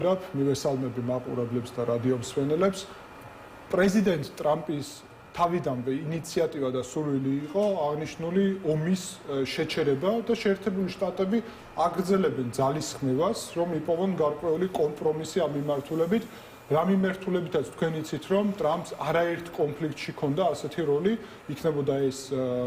მივესალმები მაყურებლებს და რადიო მსმენელებს. პრეზიდენტ ტრამპის თავიდანვე ინიციატივა და სურვილი იყო აღნიშნული ომის შეჩერება და შეერთებული შტატები აგრძელებენ ძალისხმევას, რომ იპოვონ გარკვეული კომპრომისი ამ მიმართულებით. რა მიმართულებითაც თქვენ იცით, რომ ტრამპს არაერთ კონფლიქტში ჰქონდა ასეთი როლი, იქნებოდა ეს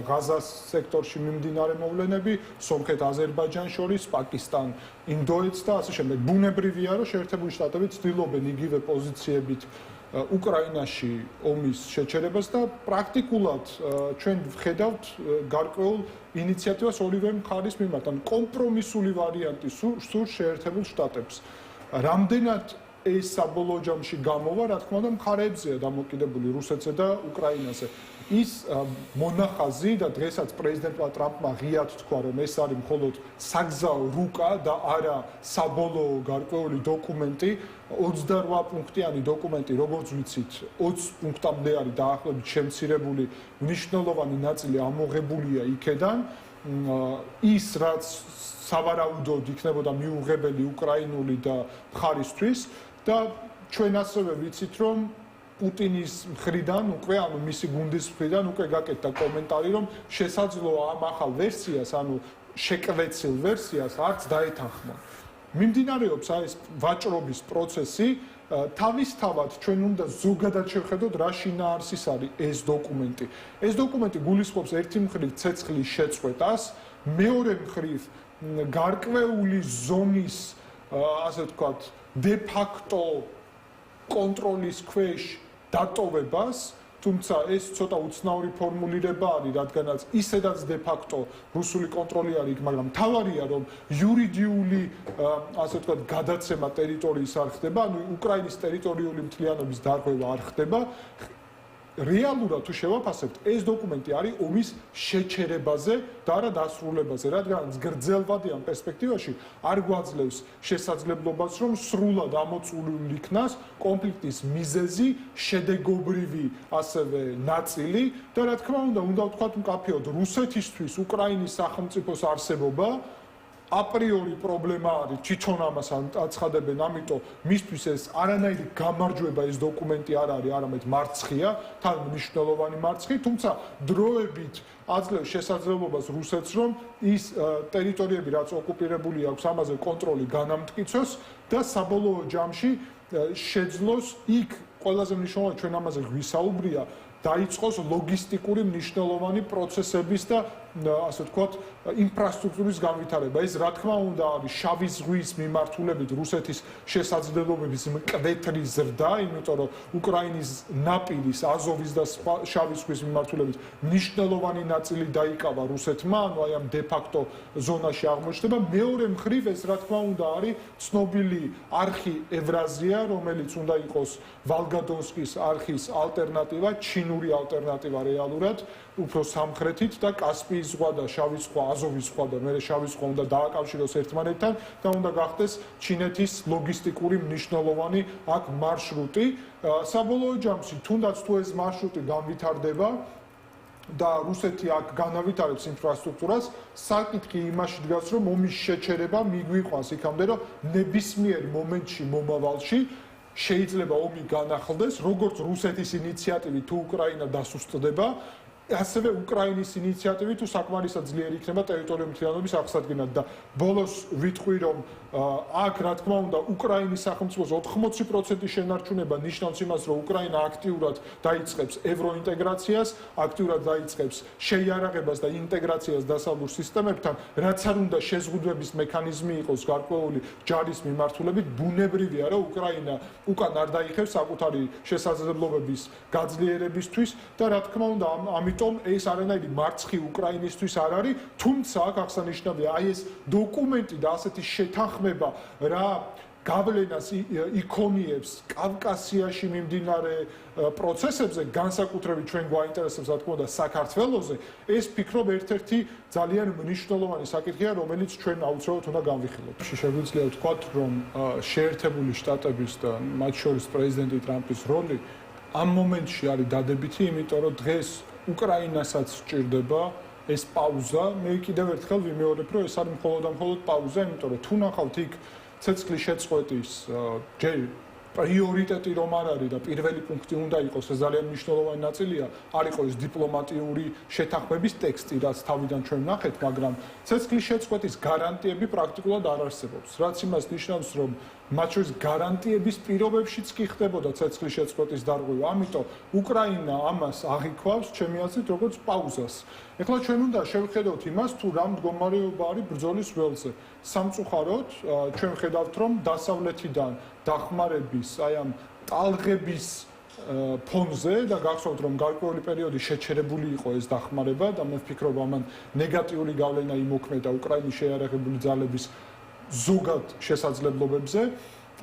ღაზას სექტორში მიმდინარე მოვლენები, სომხეთ-აზერბაიჯანს შორის, პაკისტან, ინდოეთს და ასე შემდეგ. ბუნებრივია, რომ შეერთებული შტატები ცდილობენ იგივე პოზიციებით უკრაინაში ომის შეჩერებას და პრაქტიკულად ჩვენ ვხედავთ გარკვეულ ინიციატივას ორივე მხარის მიმართ, ან კომპრომისული ვარიანტი სურს შეერთებულ შტატებს. რამდენად ეს საბოლოო ჯამში გამოვა, რა თქმა უნდა, მხარეებზეა დამოკიდებული რუსეთსა და უკრაინაზე. ის მონახაზი და დღესაც პრეზიდენტმა ტრამპმა ღიად თქვა, რომ ეს არის მხოლოდ საგზაო რუკა და არა საბოლოო გარკვეული დოკუმენტი, 28 პუნქტიანი დოკუმენტი, როგორც ვიცით, 20 პუნქტამდე არის დაახლოებით შემცირებული, მნიშვნელოვანი ნაწილი ამოღებულია იქედან. ის რაც სავარაუდოდ იქნებოდა მიუღებელი უკრაინული და მხარისთვის და ჩვენ ასევე ვიცით, რომ პუტინის მხრიდან უკვე, ანუ მისი გუნდის მხრიდან უკვე გაკეთდა კომენტარი, რომ შესაძლოა ამ ახალ ვერსიას, ანუ შეკვეცილ ვერსიას არც დაეთანხმონ. მიმდინარეობს ეს ვაჭრობის პროცესი, თავისთავად ჩვენ უნდა ზოგადად შევხედოთ, რა შინაარსის არის ეს დოკუმენტი. ეს დოკუმენტი გულისხმობს ერთი მხრივ ცეცხლის შეწყვეტას, მეორე მხრივ გარკვეული ზონის, ასე ვთქვათ, de facto კონტროლის ქვეშ დატოვებას, თუმცა ეს ცოტა უცნაური ფორმულირება არის, რადგანაც ისედაც de facto რუსული კონტროლი არის იქ, მაგრამ თავარია, რომ იურიდიული, ასე ვთქვათ, გადაცემა ტერიტორიის არ ხდება, ანუ უკრაინის ტერიტორიული მთლიანობის დარღვევა არ ხდება. რეალურად თუ შევაფასებთ, ეს დოკუმენტი არის ომის შეჩერებაზე და არა დასრულებაზე, რადგანაც გრძელვადიან პერსპექტივაში არ გვაძლევს შესაძლებლობას, რომ სრულად ამოწურული იქნას კონფლიქტის მიზეზი, შედეგობრივი ასევე ნაწილი და რა თქმა უნდა ვთქვათ მკაფიოდ, რუსეთისთვის უკრაინის სახელმწიფოს არსებობა აპრიორი პრობლემა არის, თვითონ ამას აცხადებენ, ამიტომ მისთვის ეს არანაირი გამარჯვება ეს დოკუმენტი არ არის, არამედ მარცხია, თან მნიშვნელოვანი მარცხი, თუმცა დროებით აძლევს შესაძლებლობას რუსეთს, რომ ის ტერიტორიები, რაც ოკუპირებული აქვს, ამაზე კონტროლი განამტკიცოს და საბოლოო ჯამში შეძლოს იქ ყველაზე მნიშვნელოვანი ჩვენ ამაზე გვისაუბრია დაიწყოს ლოგისტიკური მნიშვნელოვანი პროცესების და ასე ვთქვათ, ინფრასტრუქტურის განვითარება. ეს რა თქმა უნდა არის შავი ზღვის მიმართულებით რუსეთის შესაძლებლობების მკვეთრი ზრდა, იმიტომ რომ უკრაინის ნაპირის, აზოვის და შავი ზღვის მიმართულებით მნიშვნელოვანი ნაწილი დაიკავა რუსეთმა, ანუ აი ამ de facto ზონაში აღმოჩნდება. მეორე მხრივ ეს რა თქმა უნდა არის ცნობილი არხი ევრაზია, რომელიც უნდა იყოს ვალგადონსკის არხის ალტერნატივა, ჩინური ალტერნატივა რეალურად, უფრო სამხრეთით და კასპიის ზღვა და შავი ზღვა, აზოვის ზღვა და მერე შავი ზღვა უნდა დააკავშიროს ერთმანეთთან და უნდა გახდეს ჩინეთის ლოგისტიკური მნიშვნელოვანი აქ მარშრუტი. საბოლოო ჯამში, თუნდაც თუ ეს მარშრუტი განვითარდება და რუსეთი აქ განავითარებს ინფრასტრუქტურას, საკითხი იმაში დგას, რომ ომის შეჩერება მიგვიყვანს იქამდე, რომ ნებისმიერ მომენტში მომავალში შეიძლება ომი განახლდეს, როგორც რუსეთის ინიციატივით თუ უკრაინა დასუსტდება, ასევე უკრაინის ინიციატივით თუ საკმარისად ძლიერი იქნება ტერიტორიული მთლიანობის აღსადგენად და ბოლოს ვიტყვი, რომ აქ რა თქმა უნდა უკრაინის სახელმწიფოს 80% შენარჩუნება ნიშნავს იმას, რომ უკრაინა აქტიურად დაიწყებს ევროინტეგრაციას, აქტიურად დაიწყებს შეიარაღებას და ინტეგრაციას დასავლურ სისტემებთან, რაც არ უნდა შეზღუდვების მექანიზმი იყოს გარკვეული ჯარის მიმართულებით, ბუნებრივია, რომ უკრაინა უკან არ დაიხევს საკუთარი შესაძლებლობების გაძლიერებისთვის და რა თქმა უნდა ამიტომ ეს არანაირი მარცხი უკრაინისთვის არ არის, თუმცა აქ აღსანიშნავია აი ეს დოკუმენტი და ასეთი შეთანხმება რა გავლენას იქონიებს კავკასიაში მიმდინარე პროცესებზე, განსაკუთრებით ჩვენ გვაინტერესებს რა თქმა უნდა საქართველოზე, ეს ფიქრობ ერთ-ერთი ძალიან მნიშვნელოვანი საკითხია, რომელიც ჩვენ აუცილებლად უნდა განვიხილოთ. შეგვიძლია ვთქვათ, რომ შეერთებული შტატების და მათ შორის პრეზიდენტი ტრამპის როლი ამ მომენტში არის დადებითი, იმიტომ რომ დღეს უკრაინასაც სჭირდება ეს პაუზა. მე კიდევ ერთხელ ვიმეორებ, რომ ეს არის მხოლოდ პაუზა, იმიტომ რომ თუ ნახავთ იქ ცეცხლის შეწყვეტის ჯერ პრიორიტეტი რომ არ არის და პირველი პუნქტი უნდა იყოს, ეს ძალიან მნიშვნელოვანი ნაწილია, არ იყოს ეს დიპლომატიური შეთანხმების ტექსტი, რაც თავიდან ჩვენ ვნახეთ, მაგრამ ცეცხლის შეწყვეტის გარანტიები პრაქტიკულად არ არსებობს. რაც იმას ნიშნავს, რომ მათ შორის გარანტიების პირობებშიც კი ხდებოდა ცეცხლის შეწყვეტის დარღვევა. ამიტომ უკრაინა ამას აღიქვავს, ჩემი აზრით, როგორც პაუზას. ეხლა ჩვენ უნდა შევხედოთ იმას, თუ რა მდგომარეობა არის ბრძოლის ველზე. სამწუხაროდ, ჩვენ ხედავთ, რომ დასავლეთიდან დახმარების, აი ამ ტალღების ფონზე და გახსოვთ, რომ გარკვეული პერიოდი შეჩერებული იყო ეს დახმარება და მე ვფიქრობ, ამან ნეგატიური გავლენა იმოქმედა უკრაინის შეიარაღებული ძალების ზოგად შესაძლებლობებზე.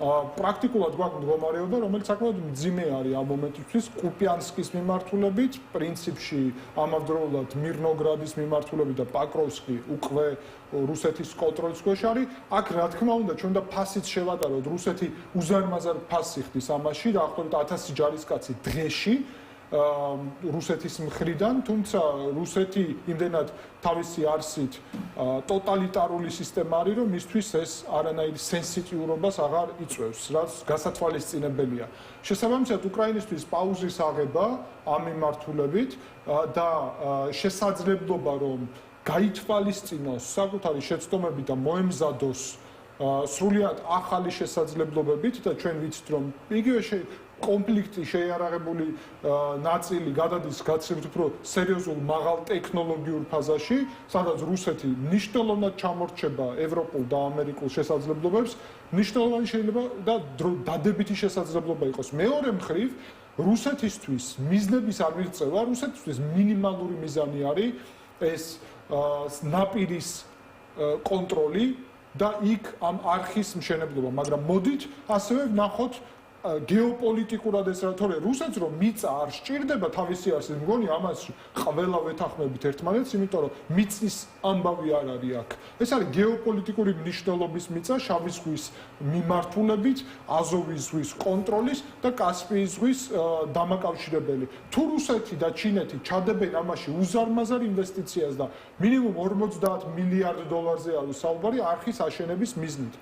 პრაქტიკულად გვაქვს მდგომარეობა, რომელიც საკმაოდ მძიმე არის ამ მომენტისთვის კუპიანსკის მიმართულებით, პრინციპში ამავდროულად მირნოგრადის მიმართულებით და პაკროვსკი უკვე რუსეთის კონტროლის ქვეშ არის. აქ რა თქმა უნდა, ჩვენ და ფასიც შევატაროთ, რუსეთი უზარმაზარ ფასს იხდის ამაში, დაახლოებით 1000 ჯარისკაცი დღეში. რუსეთის მხრიდან, თუმცა რუსეთი იმდენად თავისი არსით ტოტალიტარული სისტემა არის, რომ მისთვის ეს არანაირ სენსიტიურობას აღარ იწვევს, რაც გასათვალისწინებელია. შესაბამისად, უკრაინისთვის პაუზის აღება ამ მიმართულებით და შესაძლებლობა, რომ გაითვალისწინოს საკუთარი შეცდომები და მოემზადოს სრულიად ახალი შესაძლებლობებით და ჩვენ ვიცით, რომ იგივე კონფლიქტი შეიარაღებული ნაწილი გადადის გაცილებით უფრო სერიოზულ მაღალ ტექნოლოგიურ ფაზაში, სადაც რუსეთი მნიშვნელოვნად ჩამორჩება ევროპულ და ამერიკულ შესაძლებლობებს, მნიშვნელოვანი შეიძლება და დადებითი შესაძლებლობა იყოს. მეორე მხრივ, რუსეთისთვის მიზნების არ მიღწევა, რუსეთისთვის მინიმალური მიზანი არის ეს ნაპირის კონტროლი და იქ ამ არხის მშენებლობა, მაგრამ მოდით ასევე ვნახოთ გეოპოლიტიკურად ეს რა, თორე რუსეთს რომ მიწა არ სჭირდება თავისი არსით, მგონი ამაში ყველა ვეთანხმებით ერთმანეთს, იმიტომ რომ მიწის ამბავი არ არის აქ. ეს არის გეოპოლიტიკური მნიშვნელობის მიწა შავი ზღვის მიმართულებით, აზოვის ზღვის კონტროლის და კასპიის ზღვის დამაკავშირებელი. თუ რუსეთი და ჩინეთი ჩადებენ ამაში უზარმაზარ ინვესტიციას და მინიმუმ 50 მილიარდ დოლარზე არის საუბარი არხის აშენების მიზნით.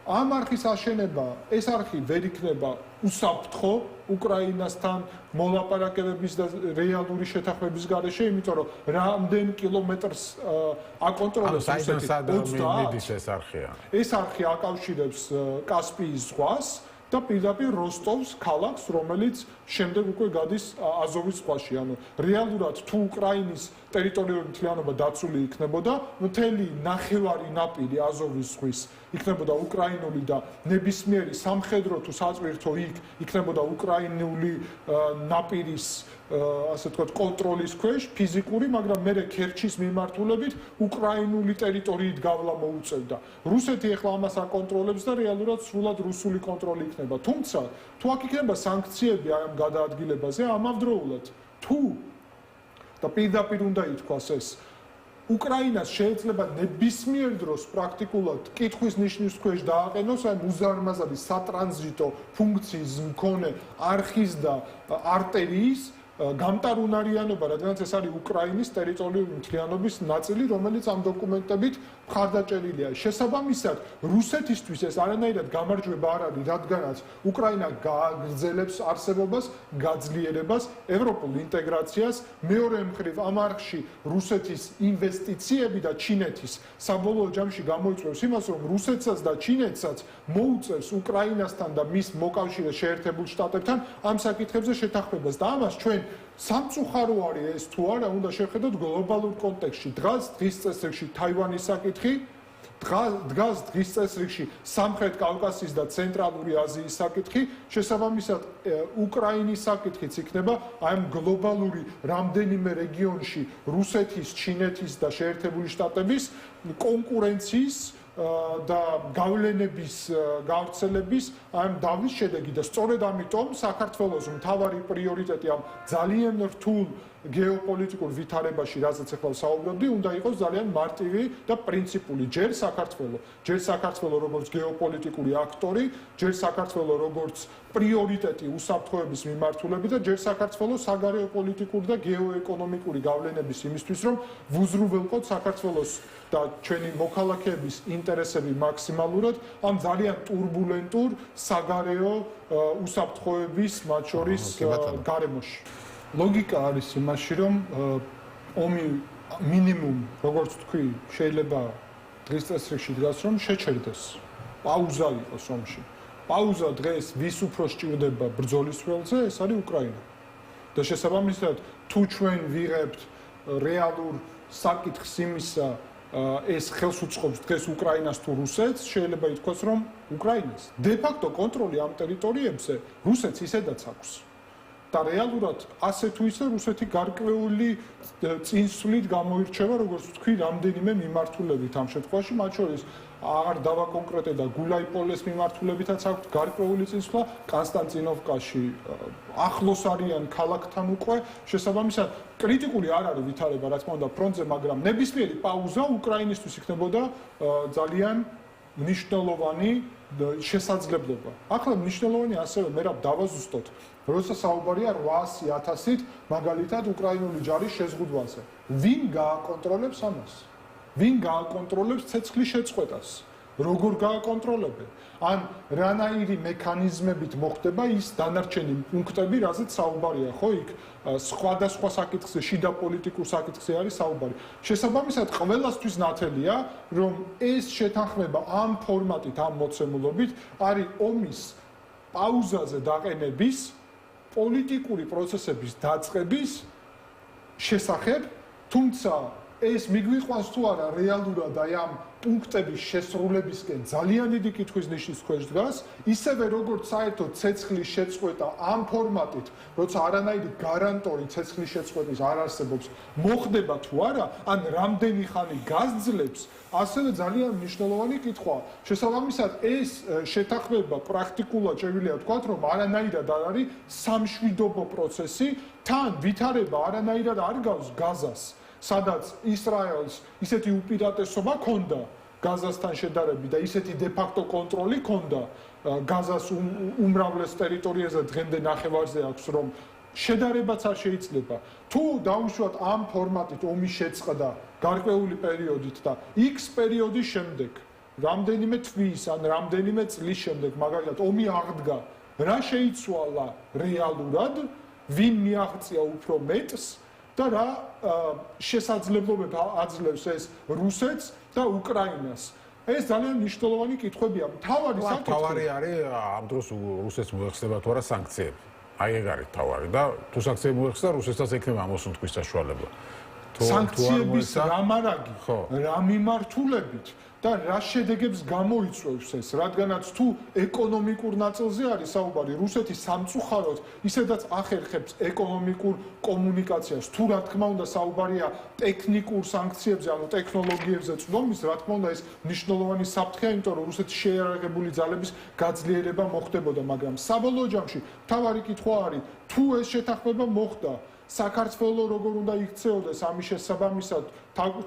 ამ არხის აშენება, ეს არხი ვერ იქნება უსაფრთხო უკრაინასთან მოლაპარაკებების და რეალური შეთანხმების გარეშე, იმიტომ რომ რამდენ კილომეტრს აკონტროლებს რუსეთი? 20 ეს არხია. ეს არხი აკავშირებს კასპიის ზღვას და პირდაპირ როსტოვს ქალაქს, რომელიც შემდეგ უკვე გადის აზოვის ზღვაში. ანუ რეალურად თუ უკრაინის ტერიტორიული მთლიანობა დაცული იქნებოდა, მთელი ნახევარი ნაპირი აზოვის ზღვის იქნებოდა უკრაინული და ნებისმიერი სამხედრო თუ საწვირთო იქ იქნებოდა უკრაინული ნაპირის ასე ვთქვათ კონტროლის ქვეშ ფიზიკური, მაგრამ მე ქერჩის მიმართულებით უკრაინული ტერიტორიით გავლა მოუწევდა. რუსეთი ახლა ამას აკონტროლებს და რეალურად სრულად რუსული კონტროლი იქნება. თუმცა თუ აქ იქნება სანქციები ამ გადაადგილებაზე, ამავდროულად თუ და პირდაპირ უნდა ითქვას ეს უკრაინას შეიძლება ნებისმიერ დროს პრაქტიკულად კითხვის ნიშნის ქვეშ დააყენოს აი უზარმაზარი სატრანზიტო ფუნქციის მქონე არხის და არტერიის გამტარუნარიანობა, რადგანაც ეს არის უკრაინის ტერიტორიული მთლიანობის ნაწილი, რომელიც ამ დოკუმენტებით მხარდაჭერილია. შესაბამისად, რუსეთისთვის ეს არანაირად გამარჯვება არ არის, რადგანაც უკრაინა გააგრძელებს არსებობას, გაძლიერებას, ევროპულ ინტეგრაციას. მეორე მხრივ, ამ არხში რუსეთის ინვესტიციები და ჩინეთის საბოლოო ჯამში გამოიწვევს იმას, რომ რუსეთსაც და ჩინეთსაც მოუწევს უკრაინასთან და მის მოკავშირე შეერთებულ შტატებთან ამ საკითხებზე შეთანხმებას და ამას ჩვენ სამწუხარო არის ეს თუ არა, უნდა შევხედოთ გლობალურ კონტექსტში. დღის წესრიგში თაივანის საკითხი, დგას დღის წესრიგში სამხრეთ კავკასიის და ცენტრალური აზიის საკითხი, შესაბამისად უკრაინის საკითხიც იქნება აი ამ გლობალური რამდენიმე რეგიონში რუსეთის, ჩინეთის და შეერთებული შტატების კონკურენციის და გავლენების გავრცელების ამ დავის შედეგი და სწორედ ამიტომ საქართველოს მთავარი პრიორიტეტი ამ ძალიან რთულ გეოპოლიტიკურ ვითარებაში, რაზეც ახლა საუბრობდი, უნდა იყოს ძალიან მარტივი და პრინციპული. ჯერ საქართველო როგორც გეოპოლიტიკური აქტორი, ჯერ საქართველო როგორც პრიორიტეტი უსაფრთხოების მიმართულებით და ჯერ საქართველო საგარეო პოლიტიკური და გეოეკონომიკური გავლენების იმისთვის, რომ ვუზრუნველყოთ საქართველოს და ჩვენი მოქალაქეების ინტერესები მაქსიმალურად ამ ძალიან турბულენტურ საგარეო უსაფრთხოების მათ შორის გარემოში. ლოგიკა არის იმაში, რომ ომი მინიმუმ, როგორც თქვი, შეიძლება დღის წესრიგში დგას, რომ შეჩერდეს. პაუზა იყოს ომში. პაუზა დღეს ვის უფრო სჭირდება ბრძოლის ველზე, ეს არის უკრაინა. და შესაბამისად, თუ ჩვენ ვიღებთ რეალურ საკითხს იმისა, ეს ხელს უწყობს დღეს უკრაინას თუ რუსეთს, შეიძლება ითქვას, რომ უკრაინას. დე ფაქტო კონტროლი ამ ტერიტორიებზე რუსეთს ისედაც აქვს. და რეალურად ასე თუ ისე რუსეთი გარკვეული წინსვლით გამოირჩევა, როგორც თქვი, რამდენიმე მიმართულებით ამ შემთხვევაში, მათ შორის აღარ დავაკონკრეტე და გულაიპოლეს მიმართულებითაც აქვს გარკვეული წინსვლა, კონსტანტინოვკაში ახლოს არიან ქალაქთან უკვე, შესაბამისად კრიტიკული არ არის ვითარება, რა თქმა უნდა, ფრონტზე, მაგრამ ნებისმიერი პაუზა უკრაინისთვის იქნებოდა ძალიან მნიშვნელოვანი შესაძლებლობა. ახლა მნიშვნელოვანი ასევე მერაბ დავაზუსტოთ, როცა საუბარია 800,000-ით მაგალითად უკრაინული ჯარის შეზღუდვაზე. ვინ გააკონტროლებს ამას? ვინ გააკონტროლებს ცეცხლის შეწყვეტას? როგორ გააკონტროლებენ? ან რანაირი მექანიზმებით მოხდება ის დანარჩენი პუნქტები, რაზეც საუბარია, ხო, იქ სხვადასხვა საკითხზე, შიდა პოლიტიკურ საკითხზე არის საუბარი. შესაბამისად, ყველასთვის ნათელია, რომ ეს შეთანხმება ამ ფორმატით, ამ მოცემულობით არის ომის პაუზაზე დაყენების, პოლიტიკური პროცესების დაწყების შესახებ, თუმცა ეს მიგვიყვანს თუ არა რეალურად აი ამ პუნქტების შესრულებისკენ ძალიან დიდი კითხვის ნიშნის ქვეშ დგას, ისევე როგორც საერთოდ ცეცხლის შეწყვეტა ამ ფორმატით, როცა არანაირი გარანტორი ცეცხლის შეწყვეტის არ არსებობს, მოხდება თუ არა, ან რამდენი ხანი გასძლებს, ასევე ძალიან მნიშვნელოვანი კითხვაა. შესაბამისად, ეს შეთანხმება პრაქტიკულად შეგვიძლია ვთქვათ, რომ არანაირად არ არის სამშვიდობო პროცესი, თან ვითარება არანაირად არ გავს გაზას. სადაც ისრაელს ისეთი უპირატესობა ჰქონდა გაზასთან შედარებით და ისეთი დე ფაქტო კონტროლი ჰქონდა გაზას უმრავლეს ტერიტორიაზე დღემდე ნახევარზე აქვს, რომ შედარებაც არ შეიძლება. თუ დაუშვათ ამ ფორმატით ომის შეწყდა გარკვეული პერიოდით და X პერიოდის შემდეგ, რამდენიმე თვის ან რამდენიმე წლის შემდეგ, მაგალითად, ომი აღდგა, რა შეიცვალა რეალურად, ვინ მიაღწია უფრო მეტს და რა შესაძლებლობები აძლევს ეს რუსეთს და უკრაინას. ეს ძალიან მნიშვნელოვანი კითხვებია. თავარი არის ამ დროს რუსეთს მოეხსნება თუ არა სანქციები. აი ეგ არის თავარი და თუ სანქციები მოეხსნა რუსეთსაც ექნება ამოსუნთქვის საშუალება. სანქციების რა მარაგი, რა მიმართულებით და რა შედეგებს გამოიწვევს ეს, რადგანაც თუ ეკონომიკურ ნაწილზე არის საუბარი, რუსეთი სამწუხაროდ ისედაც ახერხებს ეკონომიკურ კომუნიკაციას, თუ რა თქმა უნდა საუბარია ტექნიკურ სანქციებზე, ანუ ტექნოლოგიებზე წვდომის, რა თქმა უნდა ეს მნიშვნელოვანი საფრთხეა, იმიტომ რომ რუსეთის შეიარაღებული ძალების გაძლიერება მოხდებოდა, მაგრამ საბოლოო ჯამში მთავარი კითხვა არის, თუ ეს შეთანხმება მოხდა, საქართველო როგორ უნდა იქცეოდეს ამის შესაბამისად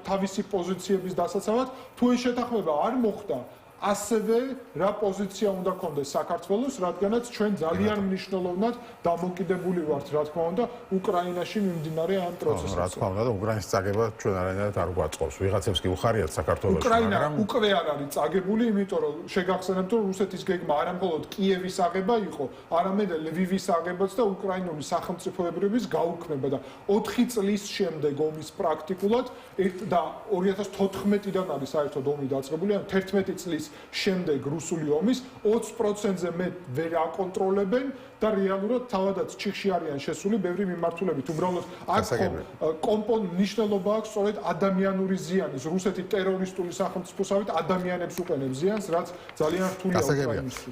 თავისი პოზიციების დასაცავად, თუ ეს შეთანხმება არ მოხდა, ასევე რა პოზიცია უნდა ქონდეს საქართველოს, რადგანაც ჩვენ ძალიან მნიშვნელოვნად დამოკიდებული ვართ, რა თქმა უნდა, უკრაინაში მიმდინარე ამ პროცესზე. რა თქმა უნდა, უკრაინის წაგება ჩვენ არანაირად არ გვაწყობს. ვიღაცებს კი უხარიათ საქართველოში, უკრაინა უკვე არ არის წაგებული, იმიტომ რომ შეგახსენებთ, რომ რუსეთის გეგმა არა მხოლოდ კიევის აღება იყო, არამედ ლვივის აღებაც და უკრაინული სახელმწიფოებრიობის გაუქმება და 4 წლის შემდეგ ომის პრაქტიკულად და 2014-დან არის საერთოდ ომი დაწყებული, ან 11 წლის შემდეგ რუსული ომის 20%-ზე მეტ ვერ აკონტროლებენ და რეალურად თავადაც ჩიხში არიან შესული ბევრი მიმართულებით. უბრალოდ აქ მნიშვნელობა აქვს სწორედ ადამიანური ზიანის. რუსეთი ტერორისტული სახელმწიფოსავით ადამიანებს უყენებს ზიანს, რაც ძალიან რთულია უკრაინისთვის.